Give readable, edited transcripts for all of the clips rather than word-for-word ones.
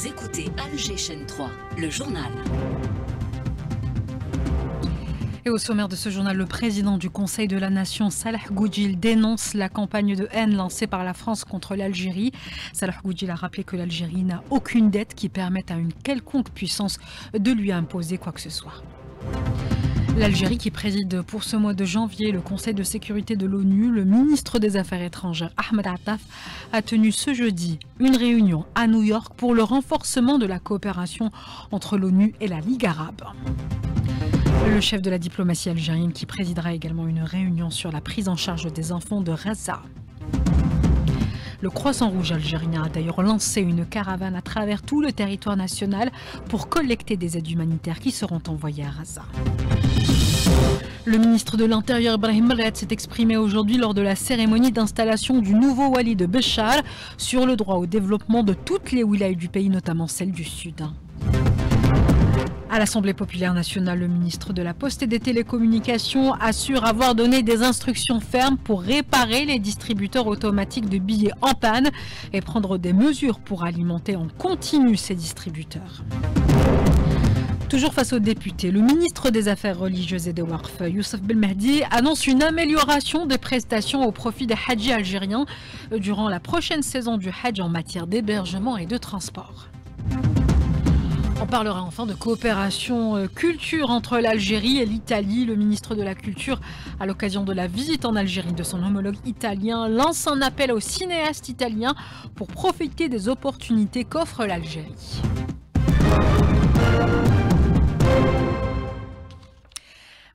Vous écoutez Alger Chaîne 3, le journal. Et au sommaire de ce journal, le président du Conseil de la Nation, Salah Goudjil, dénonce la campagne de haine lancée par la France contre l'Algérie. Salah Goudjil a rappelé que l'Algérie n'a aucune dette qui permette à une quelconque puissance de lui imposer quoi que ce soit. L'Algérie qui préside pour ce mois de janvier le Conseil de sécurité de l'ONU, le ministre des Affaires étrangères Ahmed Attaf a tenu ce jeudi une réunion à New York pour le renforcement de la coopération entre l'ONU et la Ligue arabe. Le chef de la diplomatie algérienne qui présidera également une réunion sur la prise en charge des enfants de Gaza. Le Croissant Rouge algérien a d'ailleurs lancé une caravane à travers tout le territoire national pour collecter des aides humanitaires qui seront envoyées à Gaza. Le ministre de l'Intérieur Brahim Merad s'est exprimé aujourd'hui lors de la cérémonie d'installation du nouveau wali de Béchar sur le droit au développement de toutes les wilayas du pays, notamment celle du Sud. À l'Assemblée populaire nationale, le ministre de la Poste et des Télécommunications assure avoir donné des instructions fermes pour réparer les distributeurs automatiques de billets en panne et prendre des mesures pour alimenter en continu ces distributeurs. Toujours face aux députés, le ministre des Affaires religieuses et des Waqf, Youssef Belmehdi, annonce une amélioration des prestations au profit des hadjis algériens durant la prochaine saison du Hajj en matière d'hébergement et de transport. On parlera enfin de coopération culture entre l'Algérie et l'Italie. Le ministre de la Culture, à l'occasion de la visite en Algérie de son homologue italien, lance un appel aux cinéastes italiens pour profiter des opportunités qu'offre l'Algérie.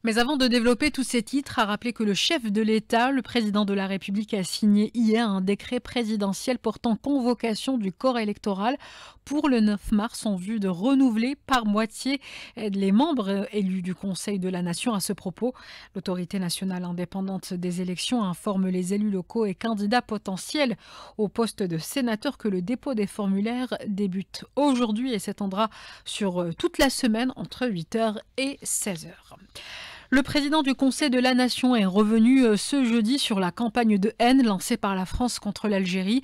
Mais avant de développer tous ces titres, à rappeler que le chef de l'État, le président de la République, a signé hier un décret présidentiel portant convocation du corps électoral pour le 9 mars en vue de renouveler par moitié les membres élus du Conseil de la Nation. À ce propos, l'autorité nationale indépendante des élections informe les élus locaux et candidats potentiels au poste de sénateur que le dépôt des formulaires débute aujourd'hui et s'étendra sur toute la semaine entre 8h et 16h. Le président du Conseil de la Nation est revenu ce jeudi sur la campagne de haine lancée par la France contre l'Algérie.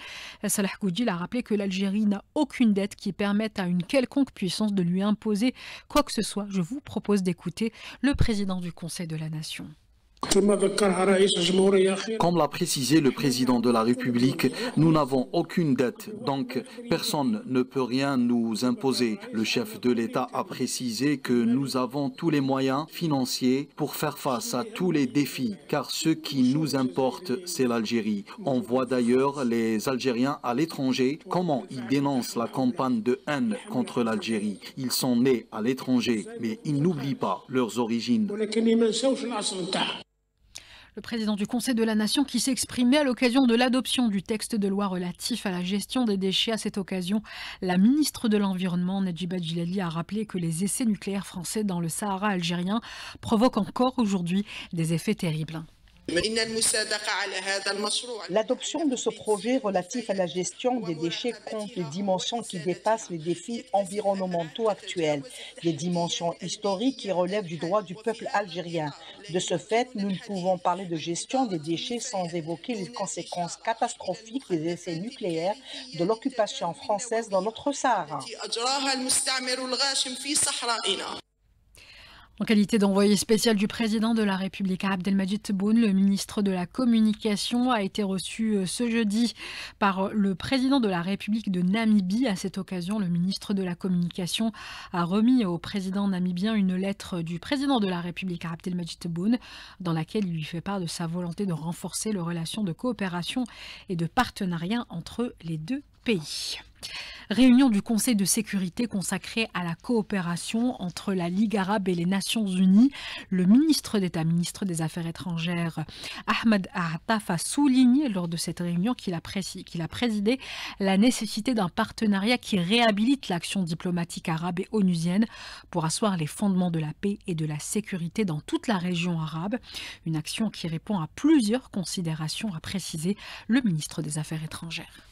Salah Goudjil a rappelé que l'Algérie n'a aucune dette qui permette à une quelconque puissance de lui imposer quoi que ce soit. Je vous propose d'écouter le président du Conseil de la Nation. Comme l'a précisé le président de la République, nous n'avons aucune dette, donc personne ne peut rien nous imposer. Le chef de l'État a précisé que nous avons tous les moyens financiers pour faire face à tous les défis, car ce qui nous importe, c'est l'Algérie. On voit d'ailleurs les Algériens à l'étranger, comment ils dénoncent la campagne de haine contre l'Algérie. Ils sont nés à l'étranger, mais ils n'oublient pas leurs origines. Le président du Conseil de la Nation qui s'exprimait à l'occasion de l'adoption du texte de loi relatif à la gestion des déchets. À cette occasion, la ministre de l'Environnement, Nedjiba Djilali, a rappelé que les essais nucléaires français dans le Sahara algérien provoquent encore aujourd'hui des effets terribles. L'adoption de ce projet relatif à la gestion des déchets compte des dimensions qui dépassent les défis environnementaux actuels, des dimensions historiques qui relèvent du droit du peuple algérien. De ce fait, nous ne pouvons parler de gestion des déchets sans évoquer les conséquences catastrophiques des essais nucléaires de l'occupation française dans notre Sahara. En qualité d'envoyé spécial du président de la République, Abdelmadjid Tebboune, le ministre de la Communication a été reçu ce jeudi par le président de la République de Namibie. À cette occasion, le ministre de la Communication a remis au président namibien une lettre du président de la République, Abdelmadjid Tebboune, dans laquelle il lui fait part de sa volonté de renforcer les relations de coopération et de partenariat entre les deux pays. Réunion du Conseil de sécurité consacrée à la coopération entre la Ligue arabe et les Nations unies. Le ministre d'État, ministre des Affaires étrangères, Ahmed Attaf, a souligné lors de cette réunion qu'il a présidé la nécessité d'un partenariat qui réhabilite l'action diplomatique arabe et onusienne pour asseoir les fondements de la paix et de la sécurité dans toute la région arabe. Une action qui répond à plusieurs considérations, a précisé le ministre des Affaires étrangères.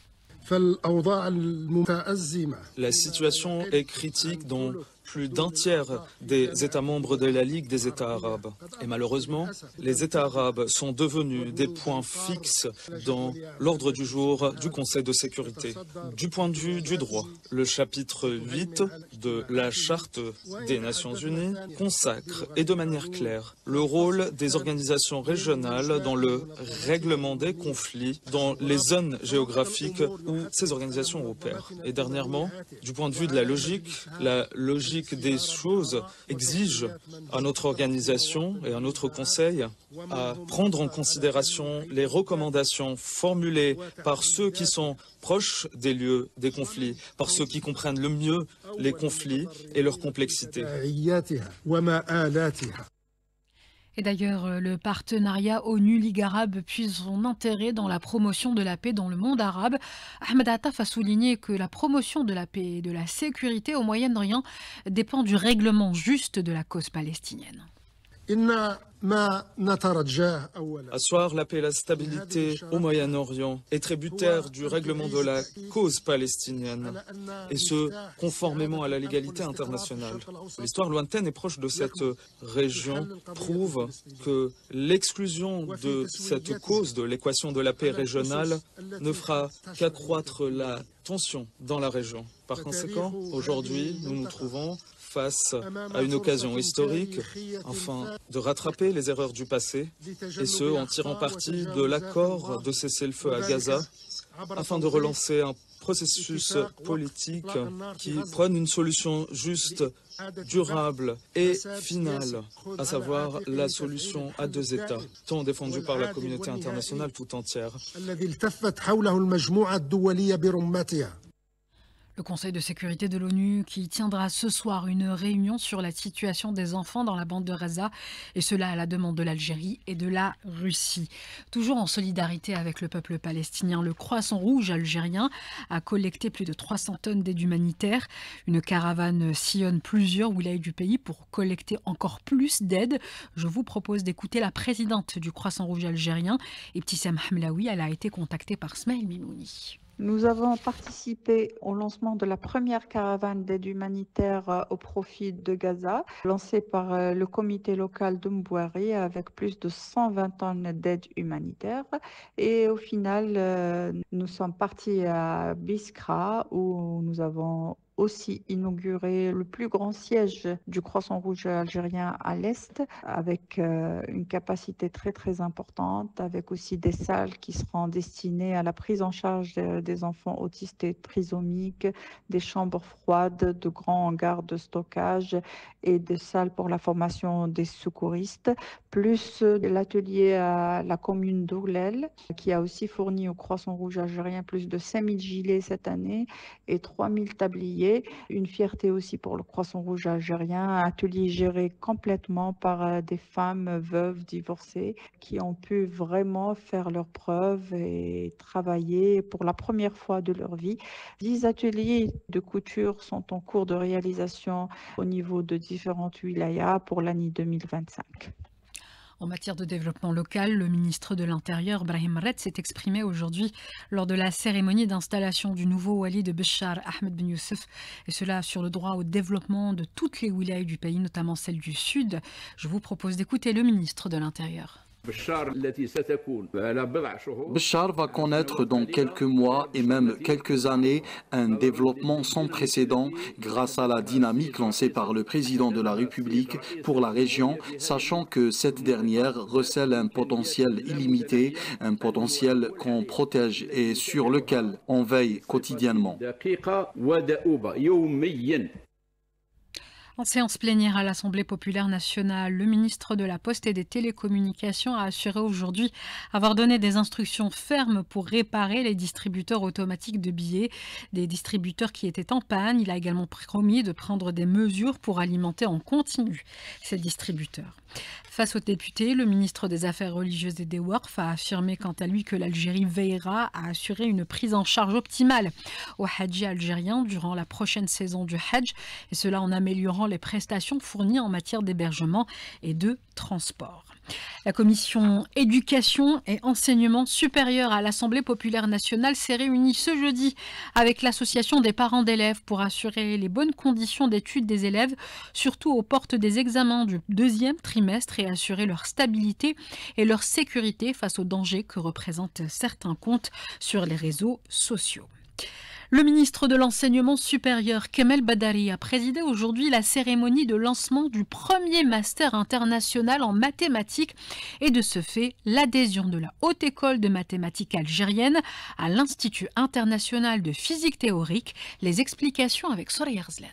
La situation est critique dans plus d'un tiers des États membres de la Ligue des États arabes. Et malheureusement, les États arabes sont devenus des points fixes dans l'ordre du jour du Conseil de sécurité. Du point de vue du droit, le chapitre 8 de la Charte des Nations Unies consacre, et de manière claire, le rôle des organisations régionales dans le règlement des conflits dans les zones géographiques où ces organisations opèrent. Et dernièrement, du point de vue de la logique des choses exige à notre organisation et à notre conseil à prendre en considération les recommandations formulées par ceux qui sont proches des lieux des conflits, par ceux qui comprennent le mieux les conflits et leur complexité. Et d'ailleurs, le partenariat ONU-Ligue arabe puise son intérêt dans la promotion de la paix dans le monde arabe. Ahmed Attaf a souligné que la promotion de la paix et de la sécurité au Moyen-Orient dépend du règlement juste de la cause palestinienne. Asseoir la paix et la stabilité au Moyen-Orient est tributaire du règlement de la cause palestinienne, et ce, conformément à la légalité internationale. L'histoire lointaine et proche de cette région prouve que l'exclusion de cette cause de l'équation de la paix régionale ne fera qu'accroître la tension dans la région. Par conséquent, aujourd'hui, nous nous trouvons face à une occasion historique afin de rattraper les erreurs du passé, et ce, en tirant parti de l'accord de cessez-le-feu à Gaza, afin de relancer un processus politique qui prône une solution juste, durable et finale, à savoir la solution à deux États, tant défendue par la communauté internationale tout entière. Le Conseil de sécurité de l'ONU qui tiendra ce soir une réunion sur la situation des enfants dans la bande de Gaza, et cela à la demande de l'Algérie et de la Russie. Toujours en solidarité avec le peuple palestinien, le Croissant Rouge algérien a collecté plus de 300 tonnes d'aide humanitaire. Une caravane sillonne plusieurs wilayas du pays pour collecter encore plus d'aide. Je vous propose d'écouter la présidente du Croissant Rouge algérien, Ibtissam Hamlaoui. Elle a été contactée par Smaïl Mimouni. Nous avons participé au lancement de la première caravane d'aide humanitaire au profit de Gaza, lancée par le comité local de Mbouari avec plus de 120 tonnes d'aide humanitaire. Et au final, nous sommes partis à Biskra où nous avons aussi inauguré le plus grand siège du Croissant Rouge algérien à l'Est, avec une capacité très importante, avec aussi des salles qui seront destinées à la prise en charge des enfants autistes et trisomiques, des chambres froides, de grands hangars de stockage et des salles pour la formation des secouristes, plus l'atelier à la commune d'Ourlel, qui a aussi fourni au Croissant Rouge algérien plus de 5000 gilets cette année et 3000 tabliers. Une fierté aussi pour le Croissant Rouge algérien, un atelier géré complètement par des femmes veuves divorcées qui ont pu vraiment faire leurs preuves et travailler pour la première fois de leur vie. 10 ateliers de couture sont en cours de réalisation au niveau de différentes wilayas pour l'année 2025. En matière de développement local, le ministre de l'Intérieur, Brahim Red, s'est exprimé aujourd'hui lors de la cérémonie d'installation du nouveau wali de Béchar, Ahmed Ben Youssef, et cela sur le droit au développement de toutes les wilayas du pays, notamment celle du Sud. Je vous propose d'écouter le ministre de l'Intérieur. Béchar va connaître dans quelques mois et même quelques années un développement sans précédent grâce à la dynamique lancée par le président de la République pour la région, sachant que cette dernière recèle un potentiel illimité, un potentiel qu'on protège et sur lequel on veille quotidiennement. En séance plénière à l'Assemblée populaire nationale, le ministre de la Poste et des Télécommunications a assuré aujourd'hui avoir donné des instructions fermes pour réparer les distributeurs automatiques de billets, des distributeurs qui étaient en panne. Il a également promis de prendre des mesures pour alimenter en continu ces distributeurs. Face aux députés, le ministre des Affaires religieuses et des Waqf a affirmé quant à lui que l'Algérie veillera à assurer une prise en charge optimale aux hadjis algériens durant la prochaine saison du Hajj, et cela en améliorant les prestations fournies en matière d'hébergement et de transports. La commission éducation et enseignement supérieur à l'Assemblée populaire nationale s'est réunie ce jeudi avec l'association des parents d'élèves pour assurer les bonnes conditions d'études des élèves, surtout aux portes des examens du deuxième trimestre, et assurer leur stabilité et leur sécurité face aux dangers que représentent certains comptes sur les réseaux sociaux. Le ministre de l'Enseignement supérieur, Kamel Badari, a présidé aujourd'hui la cérémonie de lancement du premier master international en mathématiques et de ce fait l'adhésion de la Haute École de mathématiques algérienne à l'Institut international de physique théorique. Les explications avec Soraya Arzlen.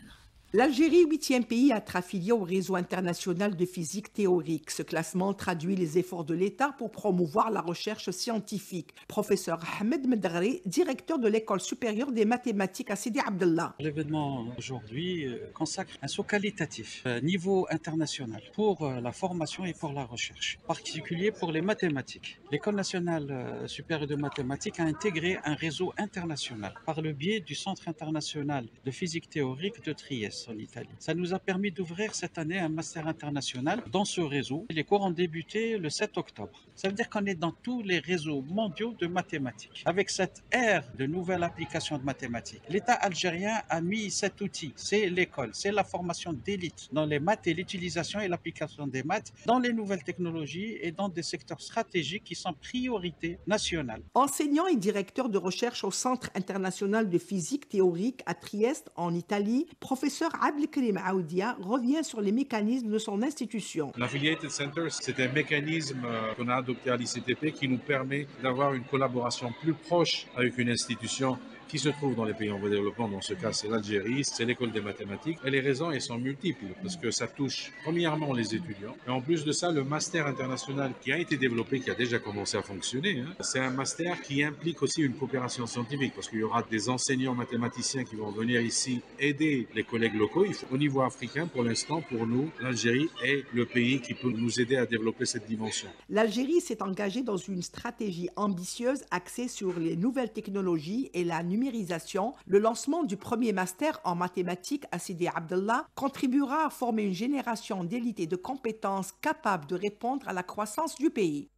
L'Algérie, 8e pays à être affilié au réseau international de physique théorique. Ce classement traduit les efforts de l'État pour promouvoir la recherche scientifique. Professeur Ahmed Medrari, directeur de l'École supérieure des mathématiques à Sidi Abdallah. L'événement aujourd'hui consacre un saut qualitatif, niveau international, pour la formation et pour la recherche, en particulier pour les mathématiques. L'École nationale supérieure de mathématiques a intégré un réseau international par le biais du Centre international de physique théorique de Trieste, en Italie. Ça nous a permis d'ouvrir cette année un master international dans ce réseau. Les cours ont débuté le 7 octobre. Ça veut dire qu'on est dans tous les réseaux mondiaux de mathématiques. Avec cette ère de nouvelles applications de mathématiques, l'État algérien a mis cet outil. C'est l'école, c'est la formation d'élite dans les maths et l'utilisation et l'application des maths dans les nouvelles technologies et dans des secteurs stratégiques qui sont priorité nationale. Enseignant et directeur de recherche au Centre international de physique théorique à Trieste, en Italie, professeur Abdelkrim Aoudia revient sur les mécanismes de son institution. L'Affiliated Center, c'est un mécanisme qu'on a adopté à l'ICTP qui nous permet d'avoir une collaboration plus proche avec une institution qui se trouve dans les pays en voie de développement. Dans ce cas, c'est l'Algérie, c'est l'école des mathématiques. Et les raisons, elles sont multiples, parce que ça touche premièrement les étudiants. Et en plus de ça, le master international qui a été développé, qui a déjà commencé à fonctionner, c'est un master qui implique aussi une coopération scientifique, parce qu'il y aura des enseignants mathématiciens qui vont venir ici aider les collègues locaux. Au niveau africain, pour l'instant, pour nous, l'Algérie est le pays qui peut nous aider à développer cette dimension. L'Algérie s'est engagée dans une stratégie ambitieuse axée sur les nouvelles technologies et la numérisation. Le lancement du premier master en mathématiques à Sidi Abdallah contribuera à former une génération d'élite et de compétences capables de répondre à la croissance du pays.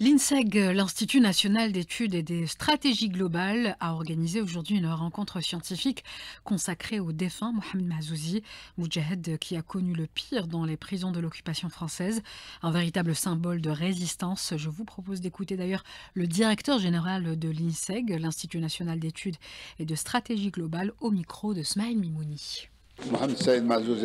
L'INSEG, l'Institut national d'études et des stratégies globales, a organisé aujourd'hui une rencontre scientifique consacrée au défunt Mohamed Mahzouzi, Moudjahed qui a connu le pire dans les prisons de l'occupation française, un véritable symbole de résistance. Je vous propose d'écouter d'ailleurs le directeur général de l'INSEG, l'Institut national d'études et de stratégie globale, au micro de Smaïl Mimouni. Mohamed Saïd Mahzouzi,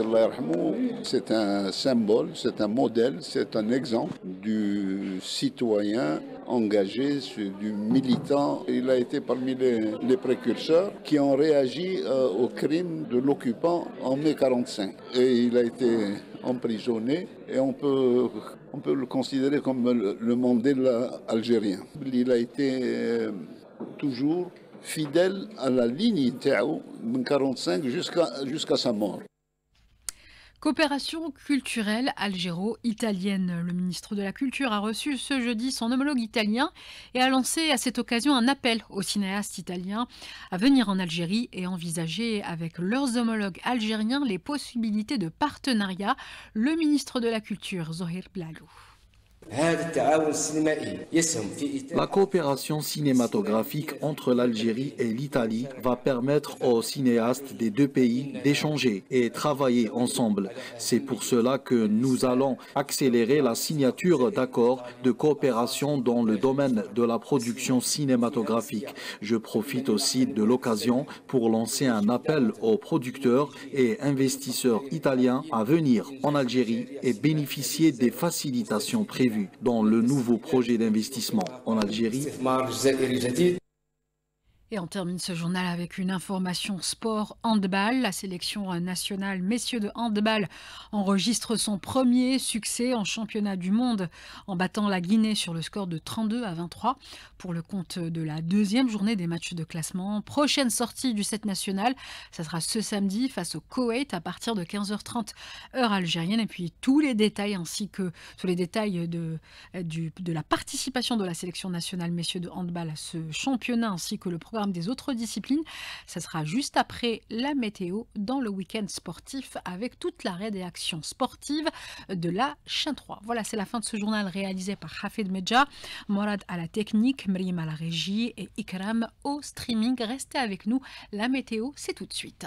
c'est un symbole, c'est un modèle, c'est un exemple du citoyen engagé, du militant. Il a été parmi les précurseurs qui ont réagi au crime de l'occupant en mai 1945. Et il a été emprisonné et on peut le considérer comme le Mandela algérien. Il a été toujours fidèle à la ligne Tao, de 1945 jusqu'à sa mort. Coopération culturelle algéro-italienne. Le ministre de la Culture a reçu ce jeudi son homologue italien et a lancé à cette occasion un appel aux cinéastes italiens à venir en Algérie et envisager avec leurs homologues algériens les possibilités de partenariat. Le ministre de la Culture, Zohir Blalou. La coopération cinématographique entre l'Algérie et l'Italie va permettre aux cinéastes des deux pays d'échanger et travailler ensemble. C'est pour cela que nous allons accélérer la signature d'accords de coopération dans le domaine de la production cinématographique. Je profite aussi de l'occasion pour lancer un appel aux producteurs et investisseurs italiens à venir en Algérie et bénéficier des facilitations prévues dans le nouveau projet d'investissement en Algérie. Et on termine ce journal avec une information sport handball. La sélection nationale messieurs de handball enregistre son premier succès en championnat du monde en battant la Guinée sur le score de 32-23 pour le compte de la deuxième journée des matchs de classement. Prochaine sortie du set national, ça sera ce samedi face au Koweït à partir de 15h30 heure algérienne. Et puis tous les détails ainsi que tous les détails de la participation de la sélection nationale messieurs de handball à ce championnat ainsi que le programme programme des autres disciplines. Ça sera juste après la météo dans le week-end sportif avec toute la rédaction sportive de la Chaîne 3. Voilà, c'est la fin de ce journal réalisé par Hafid Medja, Morad à la technique, Mriem à la régie et Ikram au streaming. Restez avec nous, la météo c'est tout de suite.